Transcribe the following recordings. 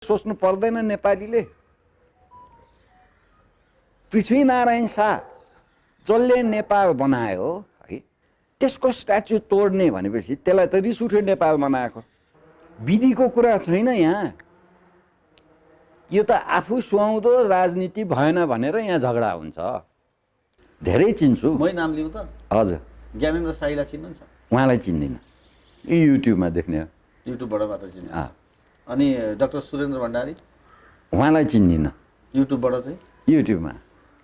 सोच्नु पर्दैन नेपालीले। पृथ्वीनारायण शाह जसले नेपाल बनायो है, त्यसको स्ट्याच्यु तोड्ने भनेपछि त्यसलाई त रिस उठ्यो नेपाल बनाएको। विधिको कुरा छैन यहाँ। यो त आफू सुहाउँदो राजनीति भएन भनेर यहाँ झगडा हुन्छ। धेरै चिन्छु। मै नाम लिउँ त? हजुर। ज्ञानेन्द्र शाहीलाई चिन्नुहुन्छ? उहाँलाई चिन्दिनँ, युट्युबमा देख्ने हो। युट्युबबाट मात्र चिन्नुहुन्छ। अनि डाक्टर सुरेन्द्र भण्डारी? उहाँलाई चिन्दिनँ। युट्युबबाट चाहिँ? युट्युबमा।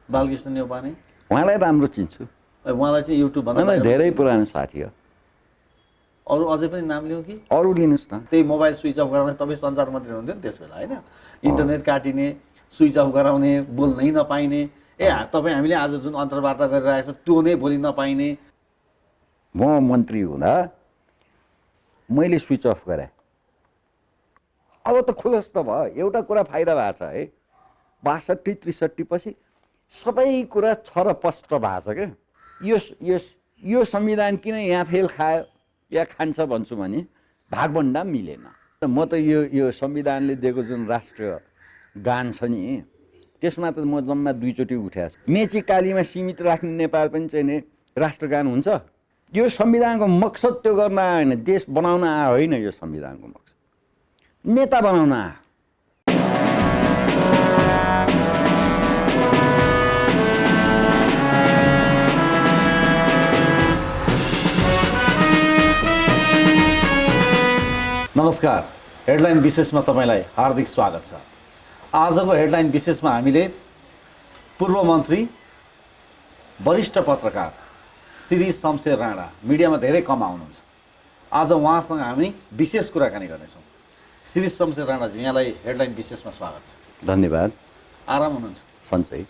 बालकृष्ण नेउपाने? उहाँलाई राम्रो चिन्छु। उहाँलाई चाहिँ युट्युबभन्दा धेरै पुरानो साथी हो। अरू अझै पनि नाम लिउँ कि? अरू लिनुहोस् न। त्यही मोबाइल स्विच अफ गराउने, तपाईँ सञ्चार मन्त्री हुनुहुन्थ्यो नि त्यस बेला होइन? इन्टरनेट काटिने, स्विच अफ गराउने, बोल्नै नपाइने। तपाईँ हामीले आज जुन अन्तर्वार्ता गरिरहेको छ त्यो नै भोलि नपाइने। म मन्त्री हुँदा मैले स्विच अफ गराएँ। अब त खुलस्त भयो। एउटा कुरा फाइदा भएको छ है, 62-63 पछि सबै कुरा छरपष्ट भएको छ क्या। यो संविधान किन यहाँ फेल खायो या खान्छ भन्छु भने भागभन्डा मिलेन। म त यो संविधानले दिएको जुन राष्ट्रिय गान छ नि, त्यसमा त म जम्मा 2 चोटि उठाएको छु। मेची कालीमा सीमित राख्ने नेपाल पनि चाहिँ नि राष्ट्रगान हुन्छ। यो संविधानको मकसद त्यो गर्न आएन, देश बनाउन आयो होइन। यो संविधानको मकसद नेता बनाउन आयो। नमस्कार, हेडलाइन विशेषमा तपाईँलाई हार्दिक स्वागत छ। आजको हेडलाइन विशेषमा हामीले पूर्व मन्त्री, वरिष्ठ पत्रकार श्री शमशेर राणा, मिडियामा धेरै कम आउनुहुन्छ, आज उहाँसँग हामी विशेष कुराकानी गर्नेछौँ। श्री शमशेर राणाजी, यहाँलाई हेडलाइन विशेषमा स्वागत छ। धन्यवाद। आराम हुनुहुन्छ? सन्चै।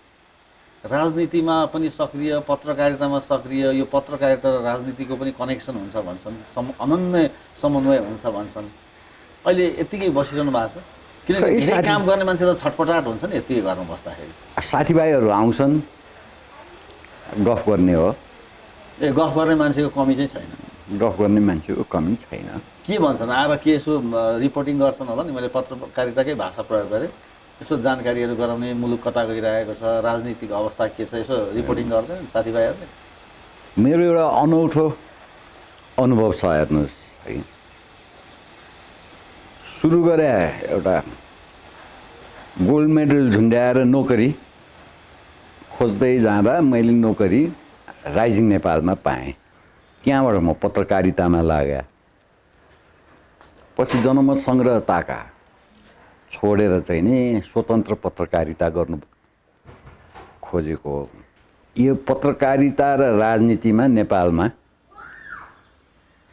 राजनीतिमा पनि सक्रिय, पत्रकारितामा सक्रिय। यो पत्रकारिता र राजनीतिको पनि कनेक्सन हुन्छ भन्छन्, अनन्य समन्वय हुन्छ भन्छन्। अहिले यत्तिकै बसिरहनु भएको छ? किनकि धेरै काम गर्ने मान्छे त छटपटाट हुन्छ नि यत्तिकै घरमा बस्दाखेरि। साथीभाइहरू आउँछन्, गफ गर्ने हो। गफ गर्ने मान्छेको कमी चाहिँ छैन? गफ गर्ने मान्छेको कमी छैन। के भन्छन् आएर? के यसो रिपोर्टिङ गर्छन् होला नि? मैले पत्रकारिताकै भाषा प्रयोग गरेँ। यसो जानकारीहरू गराउने, मुलुक कता गइरहेको छ, राजनीतिक अवस्था के छ, यसो रिपोर्टिङ गर्दैन साथीभाइहरूले? मेरो एउटा अनौठो अनुभव छ, हेर्नुहोस् है। सुरु गरे एउटा गोल्ड मेडल झुन्ड्याएर नोकरी खोज्दै जाँदा मैले नोकरी राइजिङ नेपालमा पाएँ। त्यहाँबाट म पत्रकारितामा लागेँ। पछि जनमत सङ्ग्रह ताका छोडेर चाहिँ नि स्वतन्त्र पत्रकारिता गर्नु खोजेको। यो पत्रकारिता र राजनीतिमा नेपालमा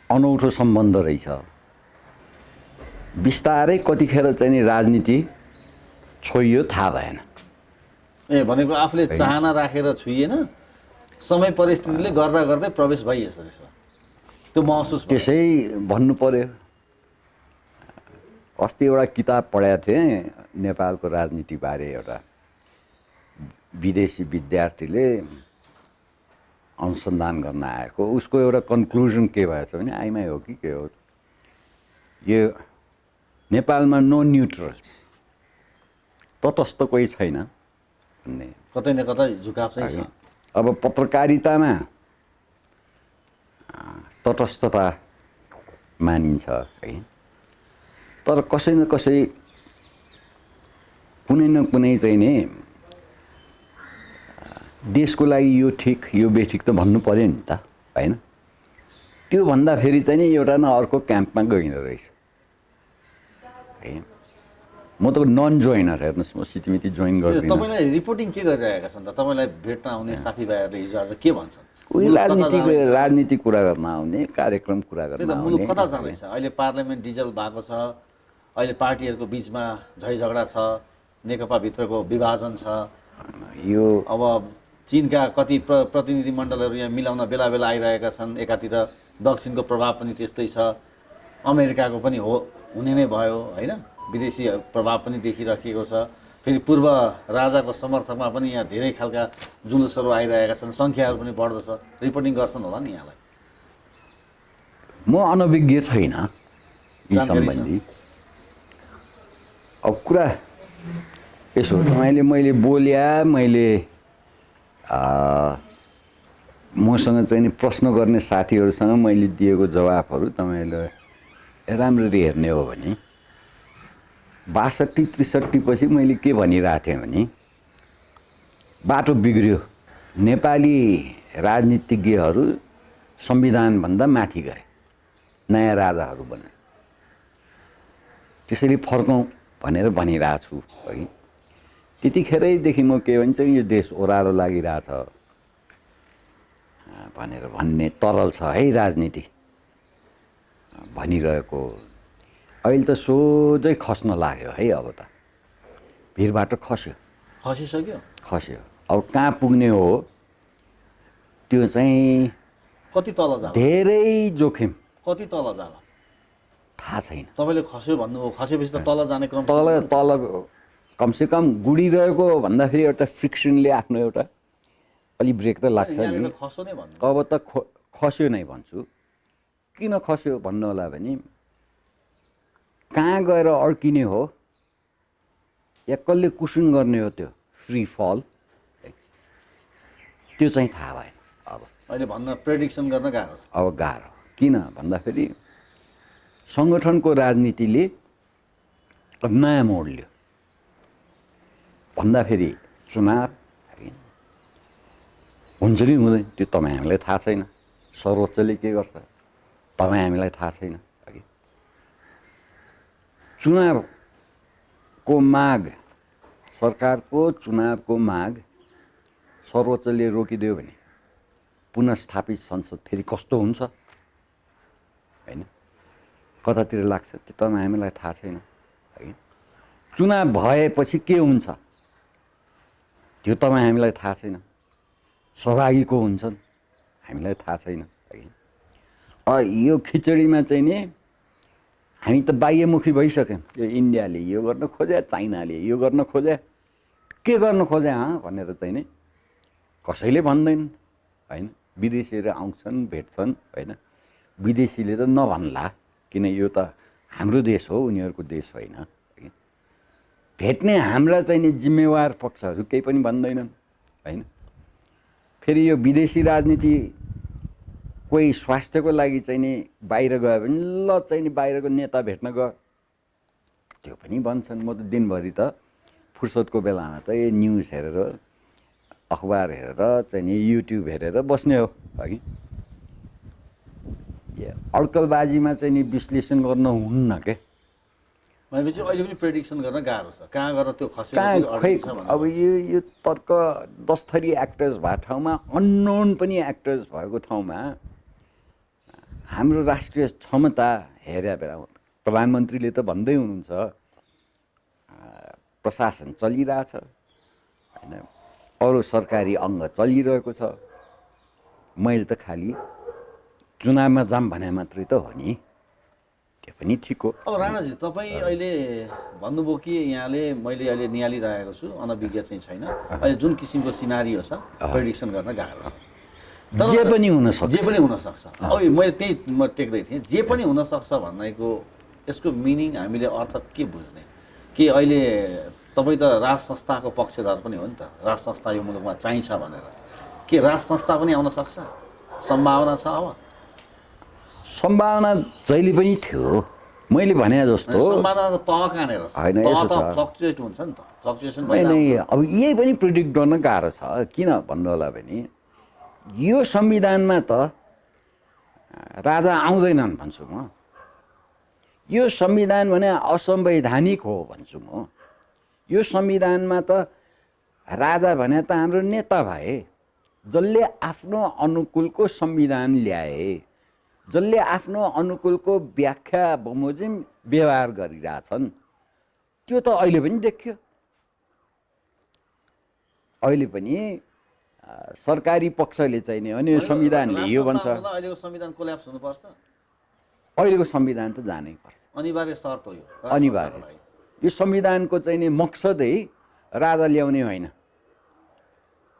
अनौठो सम्बन्ध रहेछ। बिस्तारै कतिखेर चाहिँ नि राजनीति छोइयो थाहा भएन। भनेको आफूले चाहना राखेर छुइएन, समय परिस्थितिले गर्दा गर्दै प्रवेश भइएछ त्यो महसुस। त्यसै भन्नु पर्यो। अस्ति एउटा किताब पढेको थिएँ नेपालको राजनीतिबारे। एउटा विदेशी विद्यार्थीले अनुसन्धान गर्न आएको, उसको एउटा कन्क्लुजन के भएछ भने, आइमाई हो कि के हो, यो नेपालमा नो न्युट्रल्स, तटस्थ कोही छैन भन्ने। कतै न कतै झुकाव चाहिँ छ। अब पत्रकारितामा तटस्थता मानिन्छ है, तर कसै न कसै कुनै न कुनै चाहिँ नि देशको लागि यो ठिक यो बेठिक त भन्नु पर्यो नि त होइन। त्यो भन्दा फेरि चाहिँ नि एउटा न अर्को क्याम्पमा गइँदो रहेछ है। म त नन जोइनर, हेर्नुहोस्, म सिटिमिटी जोइन गर्दिनँ। तपाईँलाई रिपोर्टिङ के गरिरहेका छन् त? तपाईँलाई भेट्न आउने साथीभाइहरूले हिजो आज के भन्छन्? उही राजनीति कुरा गर्न आउने, कार्यक्रम कुरा गर्न आउने। मुलुक कता जाँदैछ? अहिले पार्लियामेन्ट डिजल भएको छ, अहिले पार्टीहरूको बिचमा झैझगडा छ, नेकपाभित्रको विभाजन छ। यो अब चीनका कति प्रतिनिधि मण्डलहरू यहाँ मिलाउन बेला बेला आइरहेका छन्। एकातिर दक्षिणको प्रभाव पनि त्यस्तै छ, अमेरिकाको पनि हुने नै भयो होइन। विदेशी प्रभाव पनि देखिराखिएको छ। फेरि पूर्व राजाको समर्थकमा पनि यहाँ धेरै खालका जुलुसहरू आइरहेका छन्, सङ्ख्याहरू पनि बढ्दछ। रिपोर्टिङ गर्छन् होला नि यहाँलाई? म अनभिज्ञ छैन यी सम्बन्धी। अब कुरा यसो मैले मैले मसँग चाहिँ नि प्रश्न गर्ने साथीहरूसँग मैले दिएको जवाफहरू तपाईँले राम्ररी हेर्ने हो भने 62-63 पछि मैले के भनिरहेको थिएँ भने बाटो बिग्रियो, नेपाली राजनीतिज्ञहरू संविधानभन्दा माथि गए, नयाँ राजाहरू बने, त्यसरी फर्कौँ भनेर भनिरहेको छु है। त्यतिखेरैदेखि म के भन्छ यो देश ओह्रालो लागिरहेछ भनेर भन्ने तरल छ है राजनीति भनिरहेको। अहिले त सोझै खस्न लाग्यो है। अब त भिरबाट खस्यो। अब कहाँ पुग्ने हो त्यो चाहिँ कति तल जाला, धेरै जोखिम, कति तल जाला थाहा छैन। तपाईँले खस्यो भन्नुभयो, खसेपछि त तल जाने क्रम तल कमसेकम गुडिरहेको भन्दाखेरि एउटा फ्रिक्सनले आफ्नो एउटा अलि ब्रेक त लाग्छ नि। खस्यो नै भन्नु, अब त खस्यो नै भन्छु। किन खस्यो भन्नु होला भने कहाँ गएर अड्किने हो या कसले कुसन गर्ने हो त्यो फ्री फल त्यो चाहिँ थाहा भएन। अब अहिले भन्न प्रेडिक्सन गर्न गाह्रो छ। अब गाह्रो किन भन्दाखेरि सङ्गठनको राजनीतिले नयाँ मोड लियो भन्दाखेरि चुनाव हुन्छ कि हुँदैन त्यो तपाईँ हामीलाई थाहा छैन। सर्वोच्चले के गर्छ तपाईँ हामीलाई थाहा छैन। चुनावको माग, सरकारको चुनावको माग सर्वोच्चले रोकिदियो भने पुनस्थापित संसद फेरि कस्तो हुन्छ होइन, कतातिर लाग्छ त्यो तपाईँ हामीलाई थाहा छैन है। चुनाव भएपछि के हुन्छ त्यो तपाईँ हामीलाई थाहा छैन। सहभागी को हुन्छन् हामीलाई थाहा छैन है। यो खिचडीमा चाहिँ नि हामी त बाह्यमुखी भइसक्यौँ। यो इन्डियाले यो गर्न खोज्या, चाइनाले यो गर्न खोज्या, के गर्न खोज्या भनेर चाहिँ नि कसैले भन्दैन होइन। विदेशीहरू आउँछन् भेट्छन् होइन, विदेशीले त नभन्ला किन यो त हाम्रो देश हो उनीहरूको देश होइन। भेट्ने हाम्रा चाहिँ नि जिम्मेवार पक्षहरू केही पनि भन्दैनन् होइन। फेरि यो विदेशी राजनीति कोही स्वास्थ्यको लागि चाहिँ नि बाहिर गयो भने ल चाहिँ नि बाहिरको नेता भेट्न गयो त्यो पनि भन्छन्। म त दिनभरि त फुर्सदको बेलामा त यो न्युज हेरेर अखबार हेरेर चाहिँ नि युट्युब हेरेर बस्ने हो है। अड्कलबाजीमा चाहिँ नि विश्लेषण गर्न हुन्न के। भनेपछि अहिले पनि प्रेडिक्सन गर्न गाह्रो छ, कहाँ गएर त्यो खस्यो खै। अब यो तर्क 10 थरी एक्टर्स भएको ठाउँमा, अननोन पनि एक्टर्स भएको ठाउँमा हाम्रो राष्ट्रिय क्षमता हेरे बेला प्रधानमन्त्रीले त भन्दै हुनुहुन्छ प्रशासन चलिरहेछ होइन, अरू सरकारी अङ्ग चलिरहेको छ, मैले त खालि चुनावमा जाम भने मात्रै त हो नि, त्यो पनि ठिक हो। अब राणाजी तपाईँ अहिले भन्नुभयो कि यहाँले मैले अहिले निहालिरहेको छु, अनभिज्ञ चाहिँ छैन, अहिले जुन किसिमको सिनारियो छ प्रेडिक्सन गर्न गाह्रो छ, जे पनि हुनसक्छ। अब मैले त्यही म टेक्दै थिएँ, जे पनि हुनसक्छ भन्नेको यसको मिनिङ हामीले अर्थ के बुझ्ने? कि अहिले तपाईँ त राज संस्थाको पक्षधर पनि हो नि त, राज संस्था यो मुलुकमा चाहिन्छ भनेर, के राज संस्था पनि आउन सक्छ? सम्भावना छ? अब सम्भावना जहिले पनि थियो, मैले भने जस्तो सम्भावना त तह कहाँनिर छ? तह त फ्लक्चुएट हुन्छ नि त, फ्लक्चुएसन भइरहेको छ। अब यही पनि प्रिडिक्ट गर्न गाह्रो छ। किन भन्नु होला भने यो संविधानमा त राजा आउँदैनन् भन्छु म। यो संविधान भने असंवैधानिक हो भन्छु म। यो संविधानमा त राजा भने त हाम्रो नेता भए, जसले आफ्नो अनुकूलको संविधान ल्याए, जसले आफ्नो अनुकूलको व्याख्या बमोजिम व्यवहार गरिरहेछन्, त्यो त अहिले पनि देखियो। अहिले पनि सरकारी पक्षले चाहिँ नि अनि संविधान लियो भन्छ। अहिलेको संविधान कोल्याप्स हुनुपर्छ, अहिलेको संविधान त जानै पर्छ, अनिवार्य शर्त हो यो, अनिवार्य। यो संविधानको चाहिँ नि मकसदै राजा ल्याउने होइन।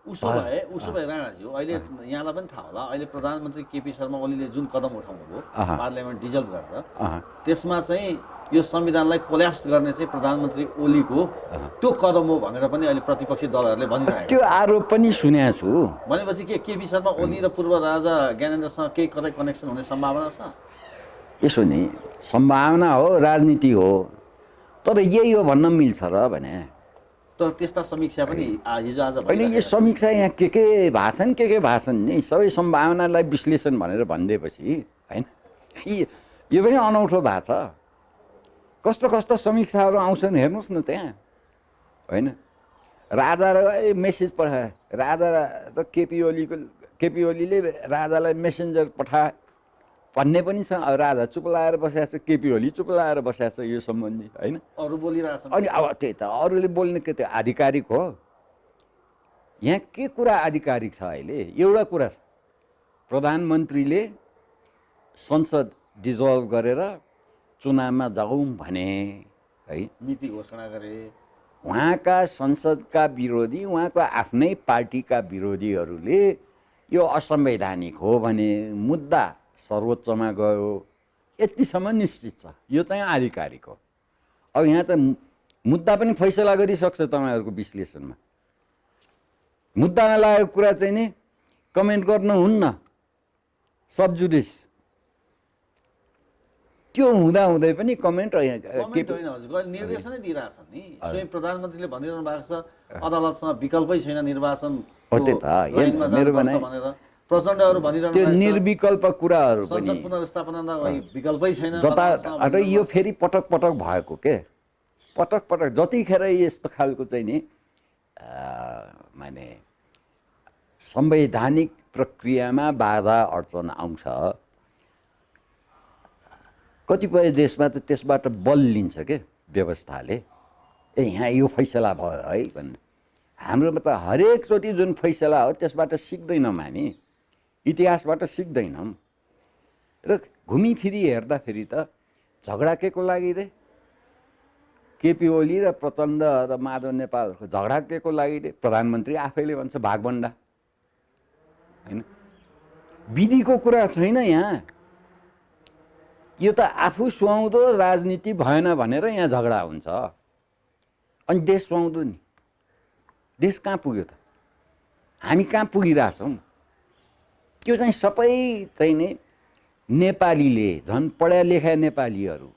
उसो भए राणाजी हो, अहिले यहाँलाई पनि थाहा होला, अहिले प्रधानमन्त्री केपी शर्मा ओलीले जुन कदम उठाउनु भयो पार्लियामेन्ट डिजल्भ गरेर, त्यसमा चाहिँ यो संविधानलाई कोल्याप्स गर्ने चाहिँ प्रधानमन्त्री ओलीको त्यो कदम हो भनेर पनि अहिले प्रतिपक्षी दलहरूले भनिरहेको त्यो आरोप पनि सुनेको छु। भनेपछि के केपी शर्मा ओली र पूर्व राजा ज्ञानेन्द्रसँग केही कतै कनेक्सन हुने सम्भावना छ? यसो नि सम्भावना हो, राजनीति हो, तर यही हो भन्न मिल्छ र भने। तर त्यस्ता समीक्षा पनि हिजो आज अहिले यो समीक्षा यहाँ के भएको छन् नि, सबै सम्भावनालाई विश्लेषण भनेर भनिदिएपछि होइन, यो पनि अनौठो भएको छ। कस्तो कस्तो समीक्षाहरू आउँछन् हेर्नुहोस् न त्यहाँ होइन। राजा र मेसेज पठाए, राजा र केपी ओलीले राजालाई मेसेन्जर पठाए भन्ने पनि छ। अब राजा चुप लाएर बसेको छ, केपी ओली चुप लाएर बसेको छ यो सम्बन्धी होइन। अरू बोलिरहेछन् अनि अब त्यही त अरूले बोल्ने के त्यो आधिकारिक हो। यहाँ के कुरा आधिकारिक छ अहिले? एउटा कुरा छ, प्रधानमन्त्रीले संसद डिजल्भ गरेर चुनावमा जाउँ भने है, मिति घोषणा गरे। उहाँका संसदका विरोधी, उहाँको आफ्नै पार्टीका विरोधीहरूले यो असंवैधानिक हो भने मुद्दा सर्वोच्चमा गयो, यतिसम्म निश्चित छ। यो चाहिँ आधिकारिक हो। अब यहाँ त मुद्दा पनि फैसला गरिसक्छ तपाईँहरूको विश्लेषणमा। मुद्दामा लागेको कुरा चाहिँ नि कमेन्ट गर्नुहुन्न, सबजुडिस। त्यो हुँदाहुँदै पनि कमेन्ट निर्देशनै दिइरहेछन् नि। स्वयं प्रधानमन्त्रीले भनिरहनु भएको छ अदालतसँग विकल्पै छैन निर्वाचन भनेर। प्रचण्डहरू भनिरहनु त्यो निर्विकल्प कुराहरू पनि संसद पुनर्स्थापना विकल्पै छैन। जता यो फेरि पटक पटक भएको के, पटक पटक जतिखेर यस्तो खालको चाहिँ नि माने संवैधानिक प्रक्रियामा बाधा अड्चन आउँछ, कतिपय देशमा त त्यसबाट बल लिन्छ के व्यवस्थाले। यहाँ यो फैसला भयो है भन्ने। हाम्रोमा त हरेकचोटि जुन फैसला हो त्यसबाट सिक्दैनौँ हामी, इतिहासबाट सिक्दैनौँ। र घुमिफिरी हेर्दाखेरि त झगडा के को लागि रे? केपी ओली र प्रचण्ड र माधव नेपालको झगडा के को लागि रे? प्रधानमन्त्री आफैले भन्छ भागभण्डा होइन। विधिको कुरा छैन यहाँ। यो त आफू सुहाउँदो राजनीति भएन भनेर यहाँ झगडा हुन्छ। अनि देश सुहाउँदो नि, देश कहाँ पुग्यो त? हामी कहाँ पुगिरहेछौँ? त्यो चाहिँ सबै चाहिँ नि नेपालीले, झन् पढा लेखा नेपालीहरू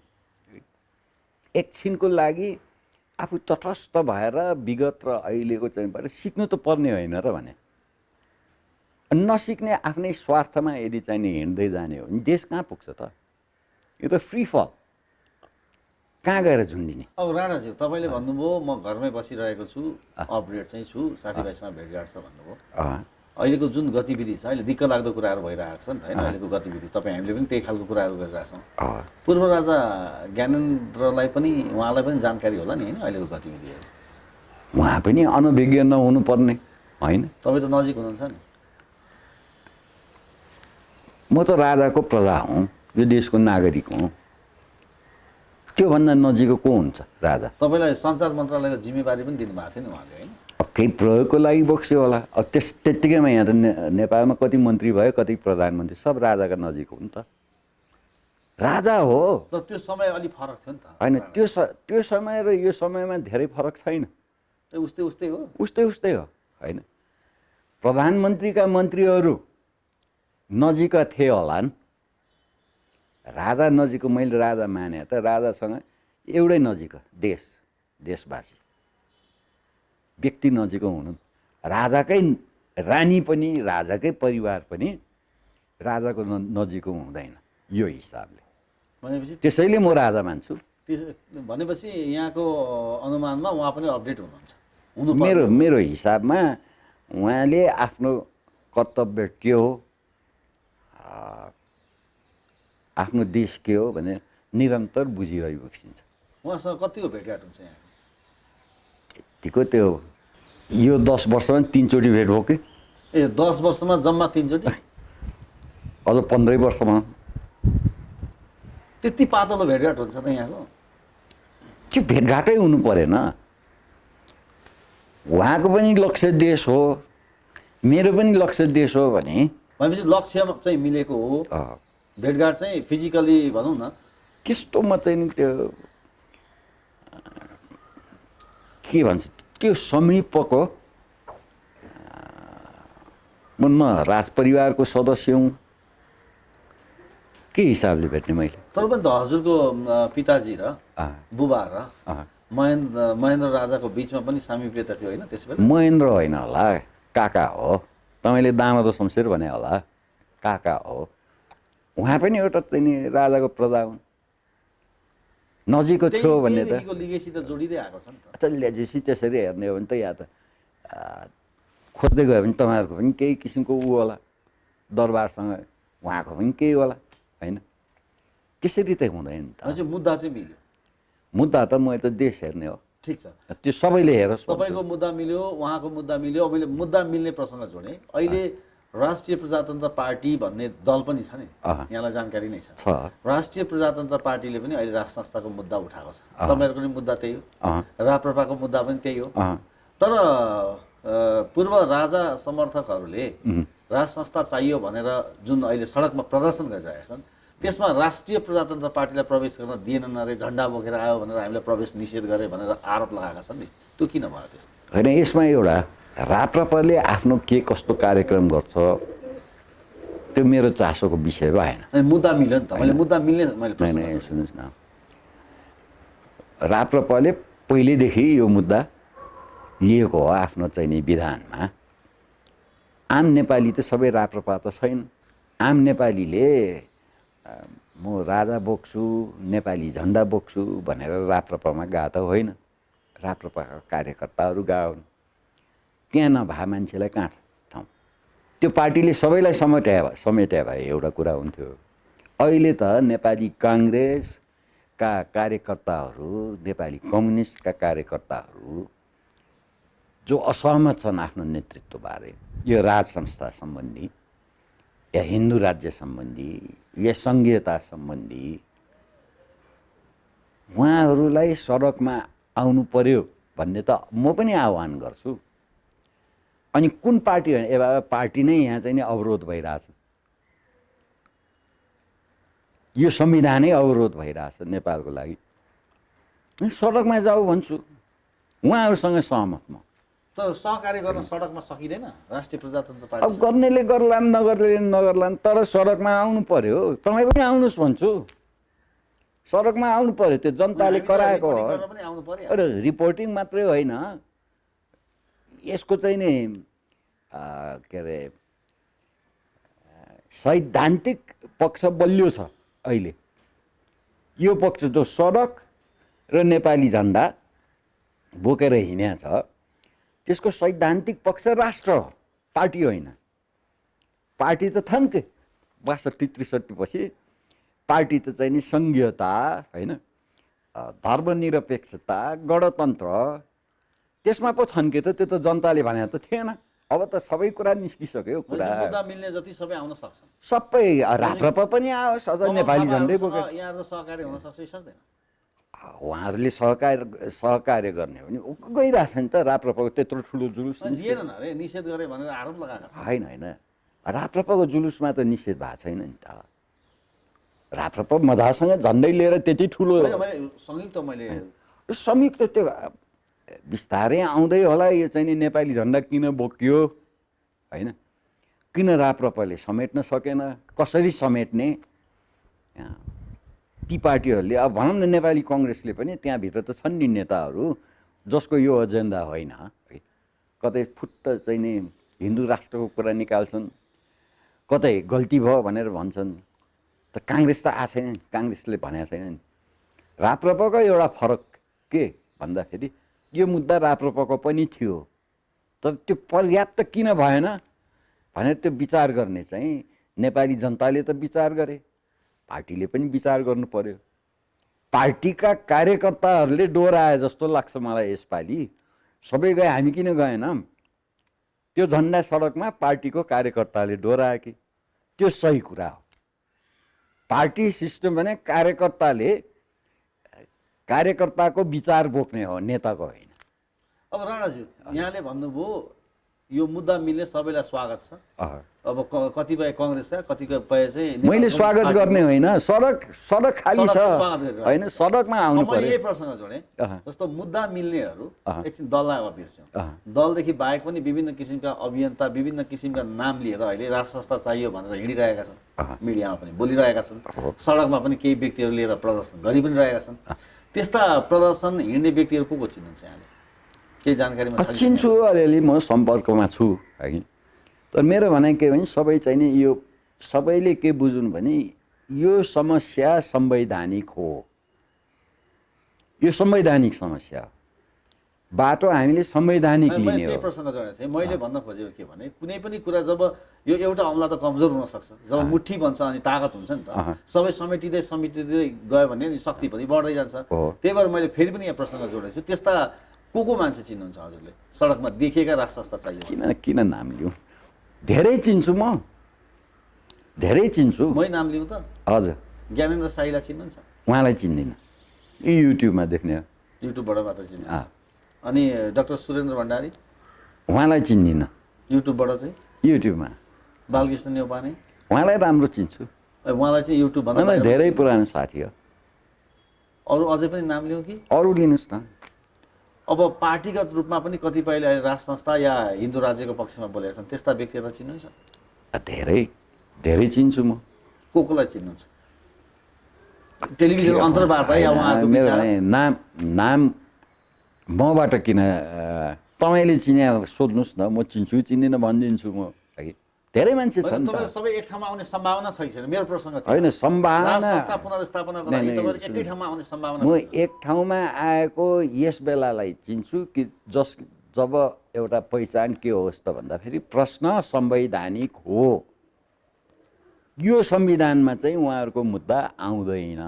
एकछिनको लागि आफू तटस्थ भएर विगत र अहिलेको चाहिँ भएर सिक्नु त पर्ने होइन र भने। नसिक्ने आफ्नै स्वार्थमा यदि चाहिँ नि हिँड्दै जाने हो भने देश कहाँ पुग्छ त? यो त फ्री फल, कहाँ गएर झुन्डिने? अब राणाज्यू तपाईँले भन्नुभयो म घरमै बसिरहेको छु, अपडेट चाहिँ छु, साथीभाइसँग भेटघाट छ भन्नुभयो। अहिलेको जुन गतिविधि छ, अहिले दिक्क लाग्दो कुराहरू भइरहेको छ नि त होइन। अहिलेको गतिविधि तपाईँ हामीले पनि त्यही खालको कुराहरू गरिरहेछौँ। पूर्व राजा ज्ञानेन्द्रलाई पनि, उहाँलाई पनि जानकारी होला नि होइन अहिलेको गतिविधिहरू। उहाँ पनि अनभिज्ञ नहुनुपर्ने होइन। तपाईँ त नजिक हुनुहुन्छ नि। म त राजाको प्रजा हुँ, यो देशको नागरिक हुँ। त्योभन्दा नजिकको को हुन्छ? राजा। तपाईँलाई सञ्चार मन्त्रालयको जिम्मेवारी पनि दिनुभएको थियो नि उहाँले होइन। केही प्रयोगको लागि बक्स्यो होला। अब त्यत्तिकैमा यहाँ त नेपालमा कति मन्त्री भयो, कति प्रधानमन्त्री, सब राजाका नजिक हो नि त। राजा हो। तर त्यो समय अलिक फरक थियो नि त होइन। त्यो समय र यो समयमा धेरै फरक छैन। उस्तै हो। उस्तै हो होइन। प्रधानमन्त्रीका मन्त्रीहरू नजिकका थिए होलान्। राजा नजिकको मैले राजा माने त राजासँग एउटै नजिक देशवासी व्यक्ति नजिकको हुनु। राजाकै रानी पनि, राजाकै परिवार पनि राजाको नजिकको हुँदैन यो हिसाबले। भनेपछि त्यसैले म राजा मान्छु। भनेपछि यहाँको अनुमानमा उहाँ पनि अपडेट हुनुहुन्छ? मेरो हिसाबमा उहाँले आफ्नो कर्तव्य के हो, आफ्नो देश के हो भने निरन्तर बुझिरहेको उहाँसँग कतिको भेटघाट हुन्छ यहाँ? त्यतिको त्यो यो 10 वर्षमा 3 चोटि भेट भयो कि। 10 वर्षमा जम्मा 3 चोटि? अझ 15 वर्षमा। त्यति पातलो भेटघाट हुन्छ त यहाँको? त्यो भेटघाटै हुनु परेन। उहाँको पनि लक्ष्य देश हो, मेरो पनि लक्ष्य देश हो भनेपछि लक्ष्य चाहिँ मिलेको हो। भेटघाट चाहिँ फिजिकली भनौँ न त्यस्तोमा चाहिँ नि त्यो के भन्छ त्यो समीपको म राजपरिवारको सदस्य हुँ के हिसाबले भेट्ने मैले तर पनि त हजुरको पिताजी र बुबा र महेन्द्र राजाको बिचमा पनि सामिप्यता थियो होइन त्यसबेला? महेन्द्र होइन होला, काका हो। तपाईँले दामोदर शमशेर भने होला, काका हो। उहाँ पनि एउटा चाहिँ नि राजाको प्रजा हुन्, नजिकको थियो भन्ने त लिगेसी त जोडिँदै आएको छ नि त। अच्छा लेजेसी त्यसरी हेर्ने हो भने त या त खोज्दै गयो भने तपाईँहरूको पनि केही किसिमको ऊ होला, दरबारसँग उहाँको पनि केही होला होइन, त्यसरी त हुँदैन नि त। मुद्दा चाहिँ मिल्यो, मुद्दा त म त देश हेर्ने हो। ठिक छ, त्यो सबैले हेरोस्। तपाईँको मुद्दा मिल्यो, उहाँको मुद्दा मिल्यो। अब मैले मुद्दा मिल्ने प्रसङ्ग जोडेँ। अहिले राष्ट्रिय प्रजातन्त्र पार्टी भन्ने दल पनि छ नि, यहाँलाई जानकारी नै छ। राष्ट्रिय प्रजातन्त्र पार्टीले पनि अहिले राज संस्थाको मुद्दा उठाएको छ। तपाईँहरूको पनि मुद्दा त्यही हो, राप्रपाको मुद्दा पनि त्यही हो। तर पूर्व राजा समर्थकहरूले राज संस्था चाहियो भनेर जुन अहिले सडकमा प्रदर्शन गरिरहेका छन्, त्यसमा राष्ट्रिय प्रजातन्त्र पार्टीलाई प्रवेश गर्न दिएनन् अरे, झन्डा बोकेर आयो भनेर हामीलाई प्रवेश निषेध गरे भनेर आरोप लगाएका छन् नि, त्यो किन भयो त्यस्तो? होइन, यसमा एउटा राप्रपाले आफ्नो के कस्तो कार्यक्रम गर्छ त्यो मेरो चासोको विषय भएन। मुद्दा मिल्यो नि त, मैले मुद्दा मिल्ने मैले होइन, सुन्नुहोस् न, राप्रपाले पहिलेदेखि यो मुद्दा लिएको हो आफ्नो चाहिँ नि विधानमा। आम नेपाली त सबै राप्रपा त छैन। आम नेपालीले म राजा बोक्छु, नेपाली झन्डा बोक्छु भनेर राप्रपामा गएको त होइन, राप्रपाका कार्यकर्ताहरू गएको हुन्। त्यहाँ नभए मान्छेलाई कहाँ ठाउँ? त्यो पार्टीले सबैलाई समेट्या भए एउटा कुरा हुन्थ्यो। अहिले त नेपाली काङ्ग्रेसका कार्यकर्ताहरू, नेपाली कम्युनिस्टका कार्यकर्ताहरू जो असहमत छन् आफ्नो नेतृत्वबारे, यो राज संस्था सम्बन्धी या हिन्दू राज्य सम्बन्धी या सङ्घीयता सम्बन्धी, उहाँहरूलाई सडकमा आउनु पर्यो भन्ने त म पनि आह्वान गर्छु। अनि कुन पार्टी हो? ए पार्टी नै यहाँ चाहिँ नि अवरोध भइरहेछ, यो संविधानै अवरोध भइरहेछ नेपालको लागि। सडकमा जाऊ भन्छु, उहाँहरूसँग सहमत म। तर सहकार्य गर्न सडकमा सकिँदैन राष्ट्रिय प्रजातन्त्र पार्टी? अब गर्नेले गर्लान्, नगर्नेले नगर्लान्, तर सडकमा आउनु पर्यो। तपाईँ पनि आउनुहोस् भन्छु, सडकमा आउनु पर्यो। त्यो जनताले कराएको हो। रिपोर्टिङ मात्रै होइन, यसको चाहिँ नि के अरे सैद्धान्तिक पक्ष बलियो छ अहिले। यो पक्ष जो सडक र नेपाली झन्डा बोकेर हिँड्या छ, त्यसको सैद्धान्तिक पक्ष राष्ट्र हो, पार्टी होइन। पार्टी त थन्के 62-63 पछि पार्टी त चाहिँ नि सङ्घीयता होइन, धर्मनिरपेक्षता, गणतन्त्र, त्यसमा पो थन्के त। त्यो त जनताले भने त थिएन। अब त सबै कुरा निस्किसक्यो। कुरा मुद्दा मिल्ने जति सबै आउन सक्छन्, सबै राप्रपा पनि आओस्, अझ नेपाली झन्डै बोकेर। यहाँहरू सहकार्य हुन सक्छ कि सक्दैन? उहाँहरूले सहकार्य गर्ने हो भने गइरहेछ नि त। राप्रपाको त्यत्रो ठुलो जुलुस दिएनन् अरे, निषेध गरे भनेर आरोप लगाएका छन्। होइन होइन, राप्रपाको जुलुसमा त निषेध भएको छैन नि त। राप्रपा मजासँग झन्डै लिएर त्यति ठुलो संयुक्त त्यो बिस्तारै आउँदै होला। यो चाहिँ नि नेपाली झन्डा किन बोकियो होइन, किन राप्रपाले समेट्न सकेन, कसरी समेट्ने? ती पार्टीहरूले, अब भनौँ न नेपाली कङ्ग्रेसले पनि त्यहाँभित्र त छन् नि नेताहरू जसको यो एजेन्डा होइन। कतै फुट्ट चाहिँ नि हिन्दू राष्ट्रको कुरा निकाल्छन्, कतै गल्ती भयो भनेर भन्छन्। त काङ्ग्रेस त आएको छैन, काङ्ग्रेसले भनेको छैन नि। राप्रपाको एउटा फरक के भन्दाखेरि यो मुद्दा राप्रपाको पनि थियो, तर त्यो पर्याप्त किन भएन भनेर त्यो विचार गर्ने चाहिँ नेपाली जनताले त विचार गरे, पार्टीले पनि विचार गर्नु पर्यो। पार्टीका कार्यकर्ताहरूले डोराए जस्तो लाग्छ मलाई यसपालि। सबै गए, हामी किन गएनौँ? त्यो झन्डा सडकमा पार्टीको कार्यकर्ताले डोराए कि, त्यो सही कुरा हो। पार्टी सिस्टम भने कार्यकर्ताको विचार बोक्ने हो, नेताको होइन। अब राणाजी, यहाँले भन्नुभयो यो मुद्दा मिल्ने सबैलाई स्वागत छ। अँ। अब कतिपय कङ्ग्रेसका कतिपय चाहिँ मैले स्वागत गर्ने होइन, सडक खाली छ होइन, सडकमा आउनु मैले पर्यो। यही प्रसङ्ग जोडेँ, अँ। जस्तो मुद्दा मिल्नेहरू अँ। एकछिन दललाई अब बिर्स्यौँ। अँ। दलदेखि बाहेक पनि विभिन्न किसिमका अभियन्ता विभिन्न किसिमका नाम लिएर अहिले राज संस्था चाहियो भनेर हिँडिरहेका छन्, मिडियामा पनि बोलिरहेका छन्, सडकमा पनि केही व्यक्तिहरू लिएर प्रदर्शन गरि पनि रहेका छन्। त्यस्ता प्रदर्शन हिँड्ने व्यक्तिहरू को चिन्नुहुन्छ यहाँले? केही जानकारीमा छ? चिन्छु, अलिअलि म सम्पर्कमा छु है। तर मेरो भनाइ के भने सबै चाहिँ नि यो सबैले के बुझ्नु भने यो समस्या संवैधानिक हो, यो संवैधानिक समस्या हो, बाटो हामीले संवैधानिक लिने हो। त्यही प्रसङ्ग जोडेको थिएँ। मैले भन्न खोजेको के भने कुनै पनि कुरा जब यो एउटा औँला त कमजोर हुनसक्छ, जब मुठी बन्छ अनि तागत हुन्छ नि त, सबै समेटिँदै गयो भने नि शक्ति पनि बढ्दै जान्छ। त्यही भएर मैले फेरि पनि यहाँ प्रसङ्ग जोडेको छु। त्यस्ता को मान्छे चिन्नुहुन्छ हजुरले सडकमा देखिएका राज संस्था चाहियो? किन नाम लिउँ, धेरै चिन्छु म, धेरै चिन्छु। मै नाम लिउँ त? हजुर। ज्ञानेन्द्र साईलाई चिन्नुहुन्छ? उहाँलाई चिन्दिनँ, युट्युबमा देख्ने हो, युट्युबबाट मात्र चिन्नुहुन्छ। अनि डाक्टर सुरेन्द्र भण्डारी? उहाँलाई चिन्दिनँ, युट्युबबाट चाहिँ? युट्युबमा। बालकृष्ण नेउपाने? उहाँलाई राम्रो चिन्छु, उहाँलाई चाहिँ युट्युबभन्दा धेरै पुरानो साथी हो। अरू अझै पनि नाम लिउँ कि? अरू लिनुहोस् न। अब पार्टीगत रूपमा पनि कतिपयले अहिले राज संस्था या हिन्दू राज्यको पक्षमा बोलेका छन्, त्यस्ता व्यक्तिहरूलाई चिन्नुहुन्छ? धेरै चिन्छु म। कोलाई चिन्नुहुन्छ? टेलिभिजन अन्तर्वार्ता या उहाँहरूको विचार? नाम मबाट किन, तपाईँले चिने सोध्नुहोस् न, म चिन्छु चिन्दिनँ भनिदिन्छु म। धेरै मान्छे छन् त। सबै एक ठाउँमा आउने सम्भावना छ कि छैन? मेरो प्रसङ्ग होइन, सम्भावना संस्था पुनर्स्थापना गर्दा तपाईहरु एकै ठाउँमा आउने सम्भावना? म एक ठाउँमा आएको यस बेलालाई चिन्छु कि जब एउटा पहिचान के होस् त भन्दाखेरि प्रश्न संवैधानिक हो, यो संविधानमा चाहिँ उहाँहरूको मुद्दा आउँदैन।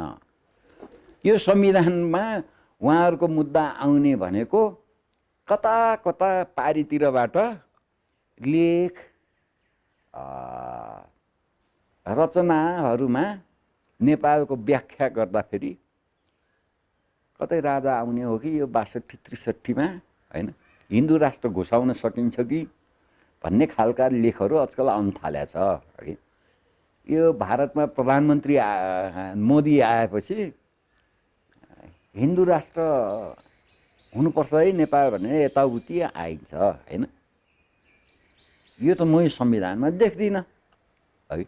यो संविधानमा उहाँहरूको मुद्दा आउने भनेको कता कता पारितिरबाट लेख रचनाहरूमा नेपालको व्याख्या गर्दाखेरि कतै राजा आउने हो कि यो 62-63 होइन, हिन्दू राष्ट्र घोषाउन सकिन्छ कि भन्ने खालका लेखहरू आजकल आउन थालेको छ है। यो भारतमा प्रधानमन्त्री मोदी आएपछि हिन्दू राष्ट्र हुनुपर्छ है नेपाल भने यताउति आइन्छ होइन। यो त म संविधानमा देख्दिनँ है।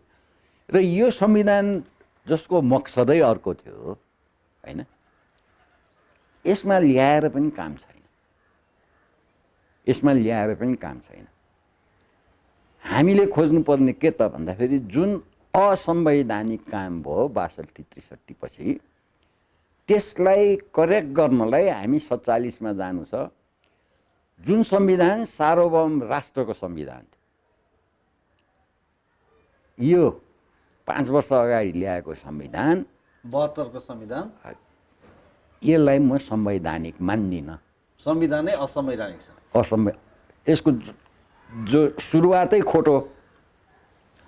र यो संविधान जसको मकसदै अर्को थियो होइन, यसमा ल्याएर पनि काम छैन, यसमा ल्याएर पनि काम छैन। हामीले खोज्नुपर्ने के त भन्दाखेरि जुन असंवैधानिक काम भयो 62-63 पछि, त्यसलाई करेक्ट गर्नलाई हामी 47 जानु छ। जुन संविधान सार्वभौम राष्ट्रको संविधान थियो, यो 5 वर्ष अगाडि ल्याएको संविधान, 72 को संविधान, यसलाई म संवैधानिक मान्दिनँ। संविधानै असंवैधानिक छ। यसको जो सुरुवातै खोटो।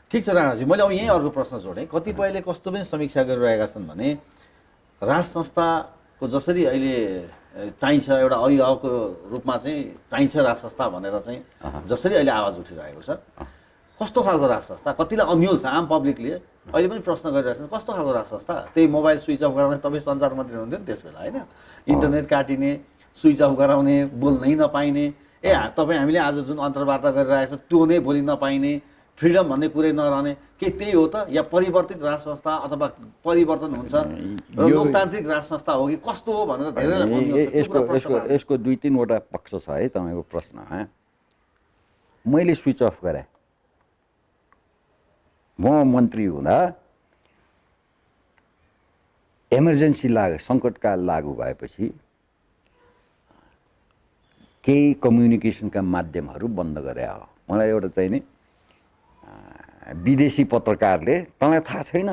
ठिक छ राणाजी, मैले अब यहीँ अर्को प्रश्न जोडेँ। कतिपयले कस्तो पनि समीक्षा गरिरहेका छन् भने राज संस्थाको जसरी अहिले चाहिन्छ, एउटा अभिभावकको रूपमा चाहिँ चाहिन्छ राज संस्था भनेर चाहिँ जसरी अहिले आवाज उठिरहेको छ, कस्तो खालको राज संस्था? कतिलाई अन्यल छ, आम पब्लिकले अहिले पनि प्रश्न गरिरहेको छ, कस्तो खालको राज संस्था? त्यही मोबाइल स्विच अफ गराउने, तपाईँ सञ्चार मन्त्री हुनुहुन्थ्यो नि त्यस बेला होइन, इन्टरनेट काटिने, स्विच अफ गराउने, बोल्नै नपाइने, तपाईँ हामीले आज जुन अन्तर्वार्ता गरिरहेको छ त्यो नै भोलि नपाइने, फ्रिडम भन्ने कुरै नरहने, के त्यही हो त? या परिवर्तित राज संस्था अथवा परिवर्तन हुन्छ र लोकतान्त्रिक राज संस्था हो कि कस्तो हो भनेर धेरै यसको 2-3 वटा पक्ष छ है तपाईँको प्रश्नमा। मैले स्विच अफ गरेँ, म मन्त्री हुँदा इमर्जेन्सी सङ्कटकाल लागू भएपछि केही कम्युनिकेसनका माध्यमहरू बन्द गरे हो। मलाई एउटा चाहिँ नि विदेशी पत्रकारले, तँलाई थाहा छैन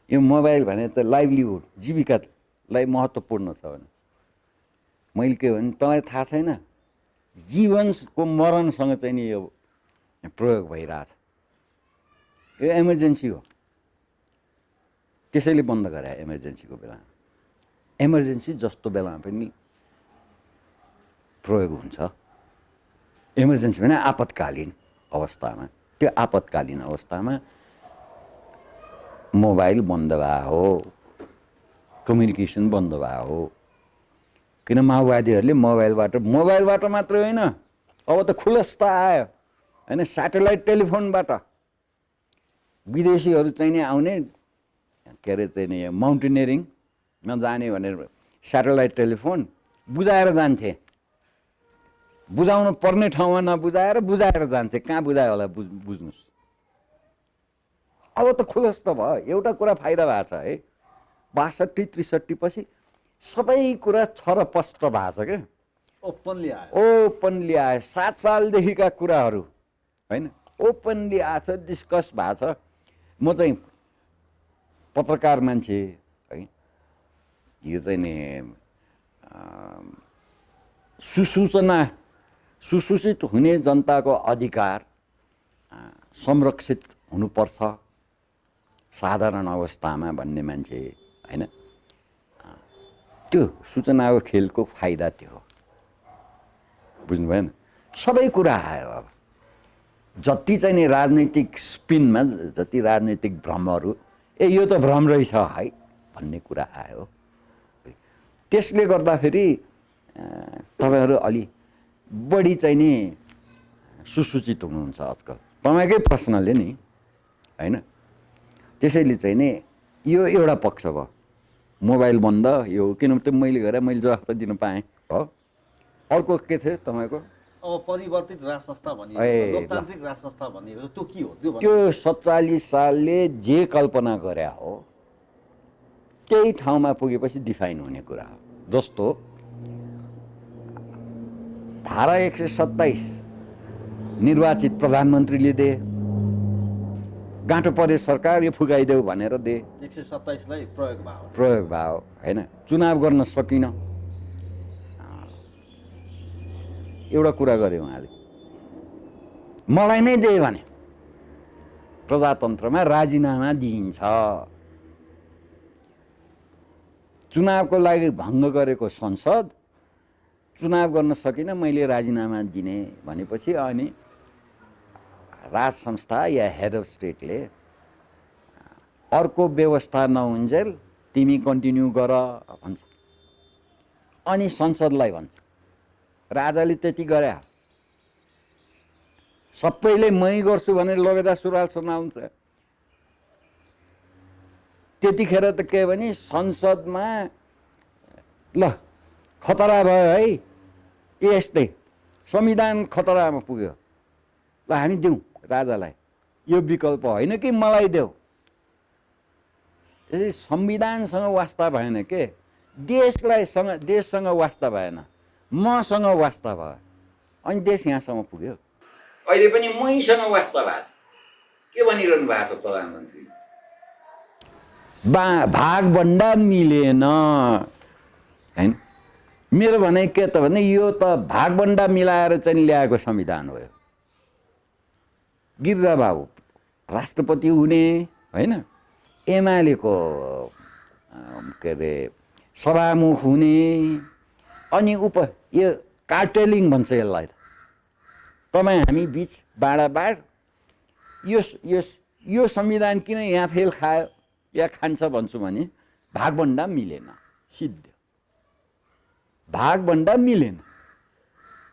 यो मोबाइल भने त लाइभलीहुड जीविकालाई महत्त्वपूर्ण छ भने, मैले के भने तँलाई थाहा छैन जीवनको मरणसँग चाहिँ नि यो प्रयोग भइरहेछ, यो इमर्जेन्सी हो, त्यसैले बन्द गरे इमर्जेन्सीको बेला। इमर्जेन्सी जस्तो बेलामा पनि प्रयोग हुन्छ। इमर्जेन्सी भने आपतकालीन अवस्थामा, त्यो आपतकालीन अवस्थामा मोबाइल बन्द भयो हो, कम्युनिकेसन बन्द भयो हो। किन माओवादीहरूले मोबाइलबाट मात्रै होइन, अब त खुलस्त आयो होइन, स्याटेलाइट टेलिफोनबाट विदेशीहरू चाहिँ नि आउने, के अरे चाहिँ नि माउन्टेनियरिङमा जाने भनेर स्याटेलाइट टेलिफोन बुझाएर जान्थे, बुझाउनु पर्ने ठाउँमा नबुझाएर बुझाएर जान्थे। कहाँ बुझायो होला बुझ्नुहोस्। अब त खुलस्त भयो। एउटा कुरा फाइदा भएको छ है, 62-63 पछि सबै कुरा छरपष्ट भएको छ क्या, ओपनली आयो। 7 सालदेखिका कुराहरू होइन ओपनली आएको छ, डिस्कस भएको छ। म चाहिँ पत्रकार मान्छे है, यो चाहिँ नि सुसूचित हुने जनताको अधिकार संरक्षित हुनुपर्छ साधारण अवस्थामा भन्ने मान्छे होइन। त्यो सूचनाको खेलको फाइदा त्यो हो, बुझ्नु भएन। सबै कुरा आयो। अब जति चाहिँ नि राजनैतिक स्पिनमा, जति राजनैतिक भ्रमहरू, यो त भ्रम रहेछ है भन्ने कुरा आयो। त्यसले गर्दाखेरि तपाईँहरू अलि बढी चाहिँ नि सुसूचित हुनुहुन्छ आजकल, तपाईँकै प्रश्नले नि होइन। त्यसैले चाहिँ नि यो एउटा पक्ष भयो, मोबाइल बन्द यो, किनभने मैले गरेँ, मैले जवाफ त दिन पाएँ हो। अर्को के थियो तपाईँको? अब परिवर्तित राज संस्था भनिएको छ, लोकतान्त्रिक राज संस्था भनिएको छ, त्यो के हो? त्यो 47 सालले जे कल्पना गरे हो त्यही ठाउँमा पुगेपछि डिफाइन हुने कुरा हो। जस्तो धारा 127 निर्वाचित प्रधानमन्त्रीले दे, गाँठो परे सरकार यो फुकाइदेऊ भनेर दे, 127 लाई प्रयोग भयो होइन। चुनाव गर्न सकिन। एउटा कुरा गरे उहाँले, मलाई नै दिए भने प्रजातन्त्रमा राजीनामा दिइन्छ। चुनावको लागि भङ्ग गरेको संसद चुनाव गर्न सकिन, मैले राजीनामा दिने भनेपछि अनि राज संस्था या हेड अफ स्टेटले अर्को व्यवस्था नहुन्जेल तिमी कन्टिन्यू गर भन्छ। अनि संसदलाई भन्छ, राजाले त्यति गरे, सबैले मै गर्छु भनेर लगेदा सुरुवाल सुनाउँछ। त्यतिखेर त के भने संसदमा ल खतरा भयो है, यस्तै संविधान खतरामा पुग्यो, ल हामी दिउँ राजालाई, यो विकल्प होइन कि मलाई देऊ। त्यसै संविधानसँग वास्ता भएन के, देशसँग वास्ता भएन, मसँग वास्ता भयो, अनि देश यहाँसम्म पुग्यो। अहिले पनि मैसँग वास्ता भएको छ। के भनिरहनु भएको छ प्रधानमन्त्री? भागभन्डा मिलेन होइन। मेरो भनाइ के त भने यो त भागभन्डा मिलाएर चाहिँ ल्याएको संविधान हो। गिरिजा बाबु राष्ट्रपति हुने होइन, एमालेको के अरे सभामुख हुने, अनि यो कार्टेलिङ भन्छ यसलाई। तपाईँ हामी बिच बाडाबाड, यो संविधान किन यहाँ फेल खायो या खान्छ भन्छु भने भागभन्डा मिलेन, सिद्ध भागभन्डा मिलेन।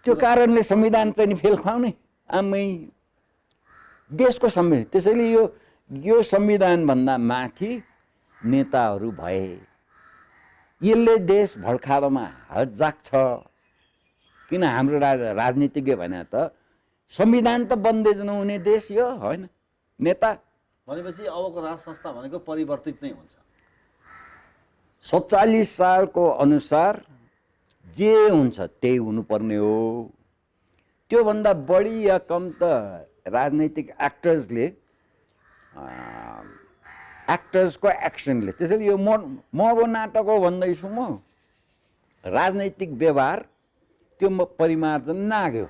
त्यो कारणले संविधान चाहिँ फेल खुवाउने आमै देशको संविधान। त्यसैले यो संविधानभन्दा माथि नेताहरू भए, यसले देश भड्कालोमा जाग्छ। किन हाम्रो राजनीतिज्ञ भने त संविधान त बन्देज नहुने देश यो होइन। नेता भनेपछि अबको राज संस्था भनेको परिवर्तित नै हुन्छ। 47 सालको अनुसार जे हुन्छ त्यही हुनुपर्ने हो। त्योभन्दा बढी या कम त राजनैतिक एक्टर्सको एक्सनले। त्यसैले यो म अब नाटक हो भन्दैछु, म राजनैतिक व्यवहार त्यो परिमार्जन नाग्यो।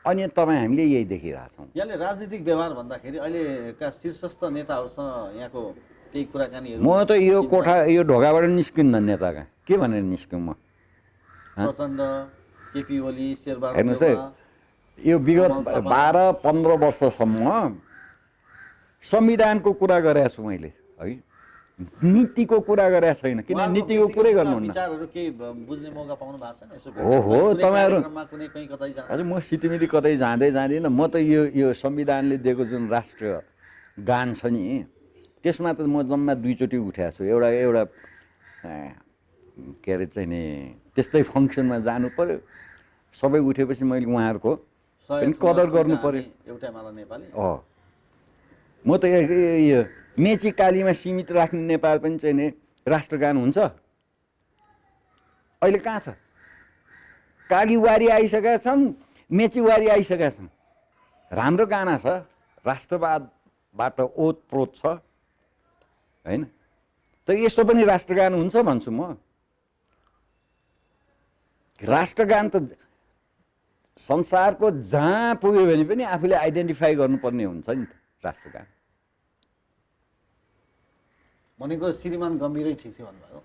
अनि तपाईँ हामीले यही देखिरहेछौँ। यहाँले राजनीतिक व्यवहार भन्दाखेरि अहिलेका शीर्षस्थ नेताहरूसँग यहाँको केही कुराकानीहरू? म त यो ढोकाबाट निस्किन्न नेताका, के भनेर निस्क्यौँ म? प्रचण्ड, केपी ओली, शेरबहादुर हेर्नुहोस् है, यो विगत 12-15 वर्षसम्म संविधानको कुरा गरेको छु मैले है, नीतिको कुरा गरेको छैन। किन नीतिको कुरै गर्नुहुन्न? विचारहरू केही बुझ्ने मौका पाउनु भएको छैन यसो? हो तपाईँहरू कुनै कहीँ कतै जानु? हजुर म सिटिमिति कतै जाँदिनँ। म त यो संविधानले दिएको जुन राष्ट्रिय गान छ नि त्यसमा त म जम्मा 2 चोटि उठाएको छु। एउटा के अरे चाहिँ नि त्यस्तै फङ्सनमा जानु पर्यो, सबै उठेपछि मैले उहाँहरूको पनि कदर गर्नु पर्यो। एउटै माला नेपाली म त यो मेची कालीमा सीमित राख्ने नेपाल पनि चाहिँ नि राष्ट्रगान हुन्छ? अहिले कहाँ छ? कालीवारी आइसकेका छौँ, मेचीवारी आइसकेका छौँ। राम्रो गाना छ, राष्ट्रवादबाट ओतप्रोत छ होइन? तर यस्तो पनि राष्ट्रगान हुन्छ भन्छु म। राष्ट्रगान त संसारको जहाँ पुग्यो भने पनि आफूले आइडेन्टिफाई गर्नुपर्ने हुन्छ नि त राष्ट्रगान। भनेको श्रीमान गम्भीरै ठिक थियो भन्नुभयो।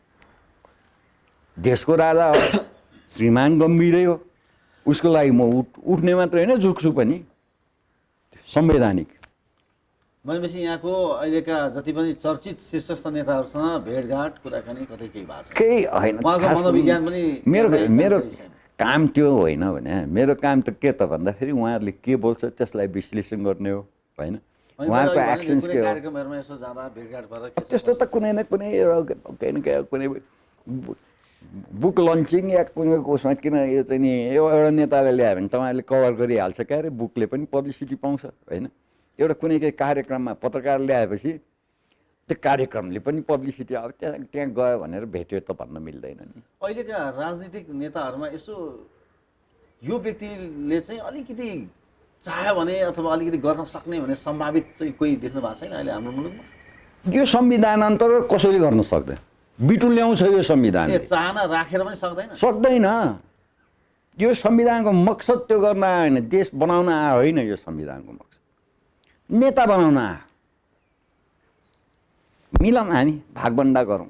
देशको राजा हो, श्रीमान गम्भीरै हो, उसको लागि म उठ्ने मात्र होइन झुक्छु पनि। संवैधानिक भनेपछि यहाँको अहिलेका जति पनि चर्चित शीर्षस्थ नेताहरूसँग भेटघाट कुराकानी कतै केही भएको छ? केही होइन। मनोविज्ञान पनि मेरो काम त्यो होइन भने मेरो काम त के त भन्दाखेरि उहाँहरूले के बोल्छ त्यसलाई विश्लेषण गर्ने हो होइन? उहाँको एक्सन्स के हो? कार्यक्रमहरुमा यसो जाँदा भेटघाट भएर त्यस्तो त कुनै न कुनै कुनै बुक लन्चिङ या कुनै उसमा किन यो चाहिँ नि एउटा नेताले ल्यायो भने तपाईँहरूले कभर गरिहाल्छ क्या अरे, बुकले पनि पब्लिसिटी पाउँछ होइन? एउटा कुनै केही कार्यक्रममा पत्रकार ल्याएपछि त्यो कार्यक्रमले पनि पब्लिसिटी अब त्यहाँ गयो भनेर भेट्यो त भन्न मिल्दैन नि। अहिलेका राजनीतिक नेताहरूमा यसो यो व्यक्तिले चाहिँ अलिकति चाह्यो भने अथवा अलिकति गर्न सक्ने भने सम्भावित चाहिँ कोही देख्नु भएको छैन अहिले हाम्रो मुलुकमा? यो संविधान अन्तर्गत कसैले गर्न सक्दैन, बिटु ल्याउँछ यो संविधान। चाहना राखेर पनि सक्दैन। यो संविधानको मकसद त्यो गर्न आयो होइन, देश बनाउन आयो होइन। यो संविधानको मकसद नेता बनाउन आयो। मिलौँ हामी, भागभन्डा गरौँ।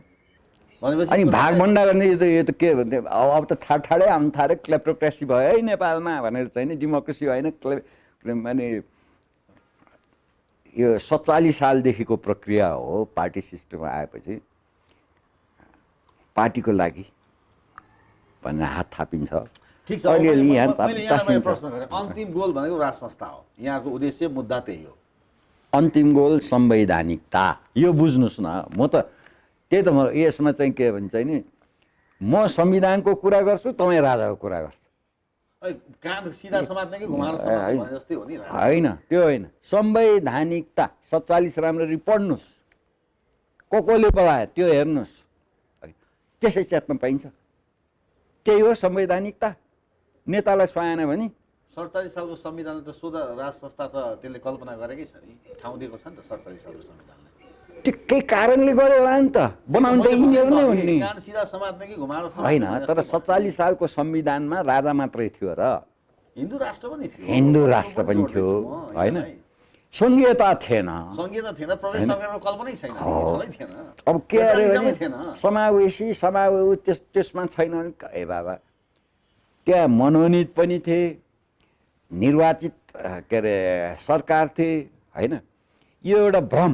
अनि भागभन्डा गर्ने यो त के भन्थ्यो, अब त ठाडै आउनु थाल्यो, क्लेप्टोक्रेसी भयो है नेपालमा भनेर चाहिँ नि, डेमोक्रेसी होइन माने यो 47 सालदेखिको प्रक्रिया हो। पार्टी सिस्टम आएपछि पार्टीको लागि भनेर हात थापिन्छ। ठिक छ, अहिले यहाँ प्रश्न गरेँ, अन्तिम गोल भनेको राज संस्था हो, यहाँको उद्देश्य मुद्दा त्यही हो। अन्तिम गोल संवैधानिकता, यो बुझ्नुहोस् न। म त त्यही त म यसमा चाहिँ के भन्छ नि, म संविधानको कुरा गर्छु, तपाईँ राजाको कुरा गर्छु। होइन त्यो होइन, संवैधानिकता 47 राम्ररी पढ्नुहोस्, कसले पढायो त्यो हेर्नुहोस्, त्यसै च्यात्न पाइन्छ। त्यही हो संवैधानिकता। नेतालाई सुहाएन भने 47 सालको संविधानले त सोझा राज संस्था त त्यसले कल्पना गरेकै छ नि, ठाउँ दिएको छ नि त 47 सालको संविधानले। त्यो केही कारणले गर्यो होला नि त, बनाउनु त यिनीहरू नै हो नि। कान सिधा समात्ने कि घुमाएर होइन, तर 47 सालको संविधानमा राजा मात्रै थियो र हिन्दू राष्ट्र पनि थियो। हिन्दू राष्ट्र पनि थियो होइन, सङ्घीयता थिएन। सङ्घीयता थिएन, प्रदेश सरकारको कल्पनै छैन, छँदै थिएन। अब के अरे भने समावेशी त्यसमा छैन भने ए बाबा, त्यहाँ मनोनित पनि थिए, निर्वाचित के अरे सरकार थिए होइन? यो एउटा भ्रम,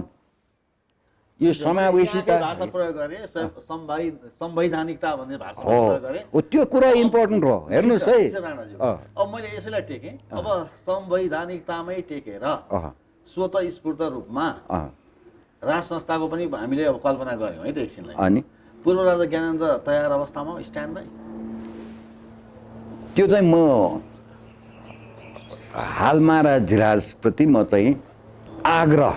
यो समावेशिता भाषा प्रयोग गरे, संवैधानिकता भन्ने भाषा प्रयोग गरे। त्यो कुरा इम्पोर्टेन्ट हो, हेर्नुहोस् है। अब मैले यसैलाई टेकेँ, अब संवैधानिकतामै टेकेर स्वतस्फूर्त रूपमा राज संस्थाको पनि हामीले अब कल्पना गऱ्यौँ है त एकछिनलाई। अनि पूर्व राजा ज्ञानेन्द्र तयार अवस्थामा स्ट्यान्ड बाई? त्यो चाहिँ म हाल महाराजप्रति म चाहिँ आग्रह,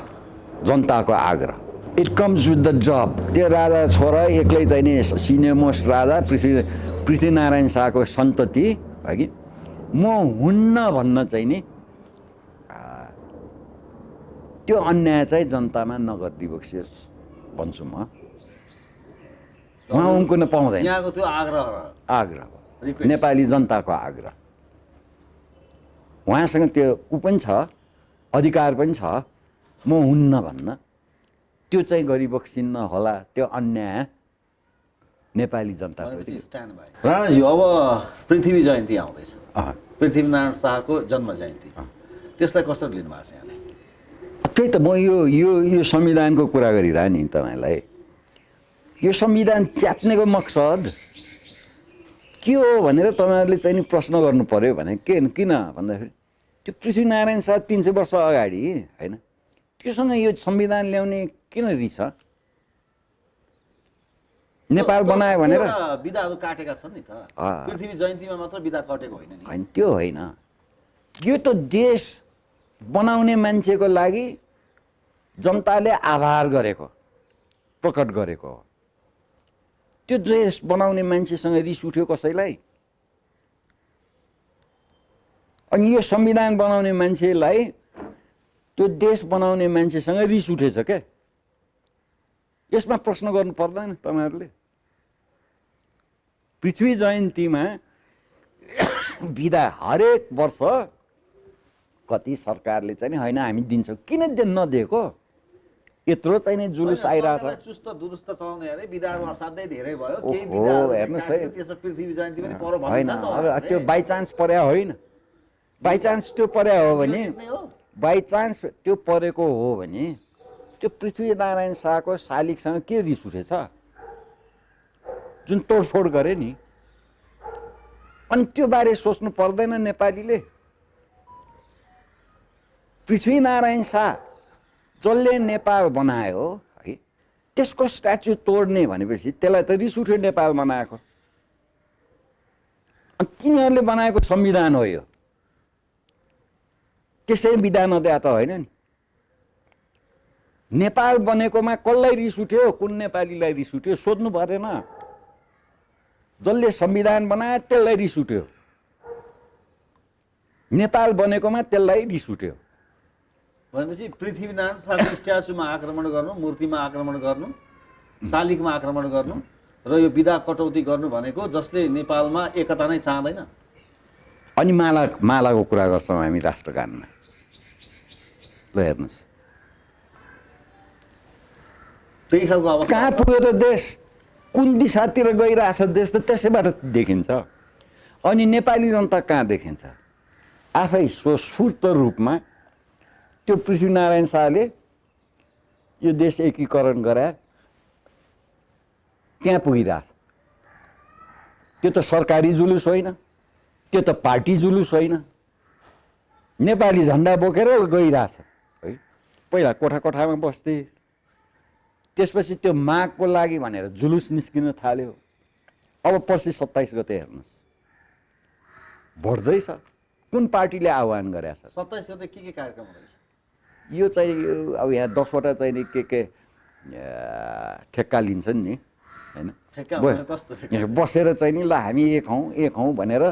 जनताको आग्रह, इट कम्स विथ द जब। त्यो राजा छोरा एक्लै चाहिँ नि सिनियर मोस्ट राजा पृथ्वीनारायण शाहको सन्तति है कि म हुन्न भन्न चाहिँ नि त्यो अन्याय चाहिँ जनतामा नगरिदियोस् भन्छु म। उहाँ उनको न पाउँदैन। यहाँको त्यो आग्रह नेपाली जनताको आग्रह, उहाँसँग त्यो ऊ पनि छ, अधिकार पनि छ, म हुन्न भन्न। त्यो चाहिँ गरिबक्सिन्न होला, त्यो अन्याय नेपाली जनताप्रति। राणाजी, अब पृथ्वी जयन्ती आउँदैछ। पृथ्वीनारायण शाहको जन्म जयन्ती त्यसलाई कसरी लिनु भएको छ यहाँले? त्यही त म यो संविधानको कुरा गरिरह नि तपाईँलाई। यो संविधान च्यात्नेको मकसद के हो भनेर तपाईँहरूले चाहिँ नि प्रश्न गर्नु पर्यो भने किन भन्दाखेरि त्यो पृथ्वीनारायण शाह 300 वर्ष अगाडि होइन त्योसँग यो संविधान ल्याउने किन रिस? नेपाल बनायो भनेर बिदाहरू काटेका छन् नि त। पृथ्वी जयन्तीमा मात्र बिदा काटेको होइन नि। होइन त्यो होइन, यो त देश बनाउने मान्छेको लागि जनताले आभार गरेको प्रकट गरेको हो। त्यो देश बनाउने मान्छेसँग रिस उठ्यो कसैलाई? अनि यो संविधान बनाउने मान्छेलाई त्यो देश बनाउने मान्छेसँग रिस उठेछ क्या? यसमा प्रश्न गर्नु पर्दैन तपाईँहरूले? पृथ्वी जयन्तीमा बिदा हरेक वर्ष कति सरकारले चाहिँ होइन हामी दिन्छौँ, किन नदिएको? यत्रो चाहिँ नि जुलुस आइरहेछ। चुस्त दुरुस्त चलाउने अरे बिदाहरू असाध्यै धेरै भयो। हेर्नुहोस् है, त्यसो पृथ्वी जयन्ती पनि पर होइन अब त्यो बाइचान्स पर्या होइन। बाइचान्स त्यो पर्या हो भने बाइचान्स त्यो परेको हो भने त्यो पृथ्वीनारायण शाहको शालिगसँग के रिस उठेछ जुन तोडफोड गरे नि? अनि त्यो बारे सोच्नु पर्दैन नेपालीले? पृथ्वीनारायण शाह जसले नेपाल बनायो है त्यसको स्ट्याच्यु तोड्ने भनेपछि त्यसलाई त रिस उठ्यो नेपाल बनाएको। अनि तिनीहरूले बनाएको संविधान हो यो, त्यसै बिदा नदिया त होइन नि। नेपाल बनेकोमा कसलाई रिस उठ्यो, कुन नेपालीलाई रिस उठ्यो सोध्नु परेन? जसले संविधान बनायो त्यसलाई रिस उठ्यो, नेपाल बनेकोमा त्यसलाई रिस उठ्यो। भनेपछि पृथ्वीनारायण शाहको स्ट्याचुमा आक्रमण गर्नु, मूर्तिमा आक्रमण गर्नु, शालिगमा आक्रमण गर्नु र यो बिदा कटौती गर्नु भनेको जसले नेपालमा एकता नै चाहँदैन। अनि मालाको कुरा गर्छौँ हामी राष्ट्रगानमा। ल हेर्नुहोस् त्यही खालको अवस्था कहाँ पुग्यो त देश, कुन दिशातिर गइरहेछ देश त त्यसैबाट देखिन्छ। अनि नेपाली जनता कहाँ देखिन्छ? आफै स्वस्फूर्त रूपमा त्यो पृथ्वीनारायण शाहले यो देश एकीकरण गराए त्यहाँ पुगिरहेछ। त्यो त सरकारी जुलुस होइन, त्यो त पार्टी जुलुस होइन, नेपाली झन्डा बोकेर गइरहेछ है। पहिला कोठा कोठामा बस्थे, त्यसपछि त्यो मागको लागि भनेर जुलुस निस्किन थाल्यो। अब पर्सि 27 गते हेर्नुहोस् भर्दैछ। कुन पार्टीले आह्वान गरेछ? 27 गते के कार्यक्रम रहेछ? यो चाहिँ अब यहाँ 10वटा चाहिँ नि के ठेक्का लिन्छन् नि होइन, बसेर चाहिँ नि ल हामी एक हौँ भनेर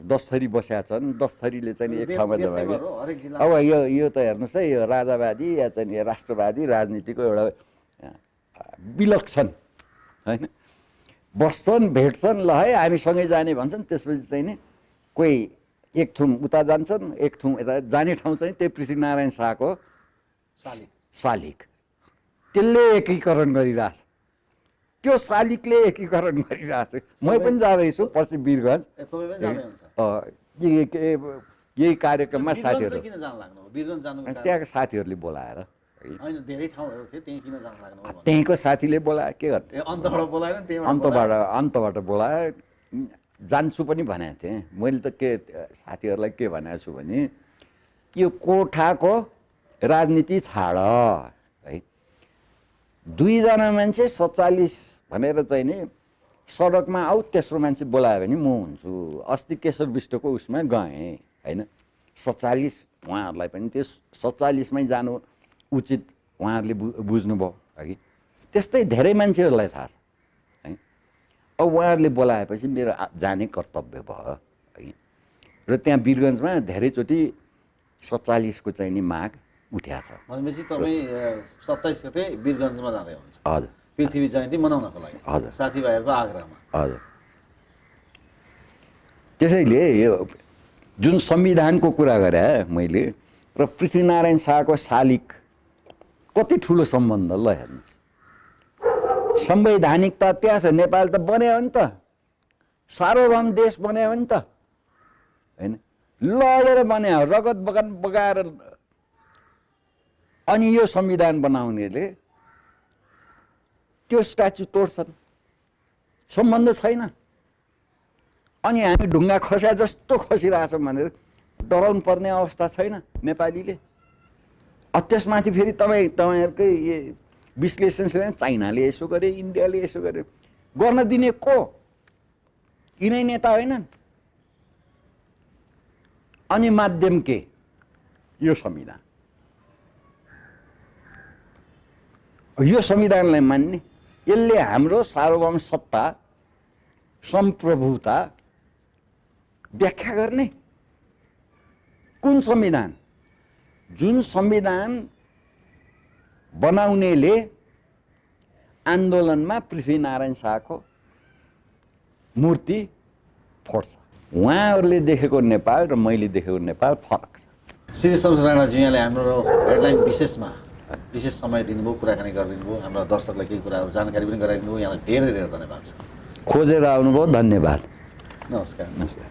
10 थरी बसेका छन्। 10 थरीले चाहिँ एक ठाउँमा जम्मा गरे। अब यो त हेर्नुहोस् है, यो राजावादी या चाहिँ राष्ट्रवादी राजनीतिको एउटा विलक्षण होइन। बस्छन् भेट्छन्, ल है हामी सँगै जाने भन्छन्, त्यसपछि चाहिँ नि कोही एक थुम उता जान्छन्, एक थुम यता जाने ठाउँ चाहिँ त्यही पृथ्वीनारायण शाहको शालिग। त्यसले एकीकरण गरिरहेछ, त्यो शालिगले एकीकरण गरिरहेछ। मै पनि जाँदैछु पर्सि वीरगञ्ज, यही कार्यक्रममा साथीहरू त्यहाँको साथीहरूले बोलाएर त्यहीँको साथीले बोलायो। के गर्थे अन्तबाट बोलायो। जान्छु पनि भनेको थिएँ मैले त। के साथीहरूलाई के भनेको छु भने यो कोठाको राजनीति छाड है। 2 जना मान्छे 47 भनेर चाहिँ नि सडकमा आऊ, तेस्रो मान्छे बोलायो भने म हुन्छु। अस्ति केशर विष्टको उसमा गएँ होइन। 47 उहाँहरूलाई पनि त्यो 47 मै जानु उचित उहाँहरूले बुझ्नुभयो है। त्यस्तै धेरै मान्छेहरूलाई थाहा छ है। अब उहाँहरूले बोलाएपछि मेरो जाने कर्तव्य भयो है। र त्यहाँ वीरगञ्जमा धेरैचोटि 47 को चाहिँ नि माग उठ्या छ। भनेपछि तपाईँ 27 गते वीरगञ्जमा जाँदै हुनुहुन्छ? हजुर, पृथ्वी जयन्ती मनाउनको लागि। हजुर, साथीभाइहरूको आग्रहमा। हजुर। त्यसैले यो जुन संविधानको कुरा गरेँ मैले र पृथ्वीनारायण शाहको शालिग कति ठुलो सम्बन्ध ल हेर्नुहोस्। संवैधानिकता त्यहाँ छ। नेपाल त बन्यो हो नि त, सार्वभौम देश बन्यो हो नि त होइन, लडेर बने रगत बगाएर अनि यो संविधान बनाउनेले त्यो स्ट्याच्यु तोड्छन्, सम्बन्ध छैन। अनि हामी ढुङ्गा खस्या जस्तो खसिरहेछौँ भनेर डराउनु पर्ने अवस्था छैन नेपालीले। त्यसमाथि फेरि तपाईँहरूकै विश्लेषण छैन, चाइनाले यसो गरे, इन्डियाले यसो गरे, गर्न दिने को? यिनै नेता होइनन्? अनि माध्यम के? यो संविधान। यो संविधानलाई मान्ने, यसले हाम्रो सार्वभौम सत्ता, सम्प्रभुता व्याख्या गर्ने कुन संविधान? जुन संविधान बनाउनेले आन्दोलनमा पृथ्वीनारायण शाहको मूर्ति फोड्छ। उहाँहरूले देखेको नेपाल र मैले देखेको नेपाल फरक छ। श्री शमशेर राणाजी, यहाँले हाम्रो हेडलाइन विशेष समय दिनुभयो, कुराकानी गरिदिनु भयो, हाम्रा दर्शकलाई केही कुराहरू जानकारी पनि गराइदिनु भयो। यहाँलाई धेरै धेरै धन्यवाद छ। खोजेर आउनुभयो, धन्यवाद। नमस्कार। नमस्कार।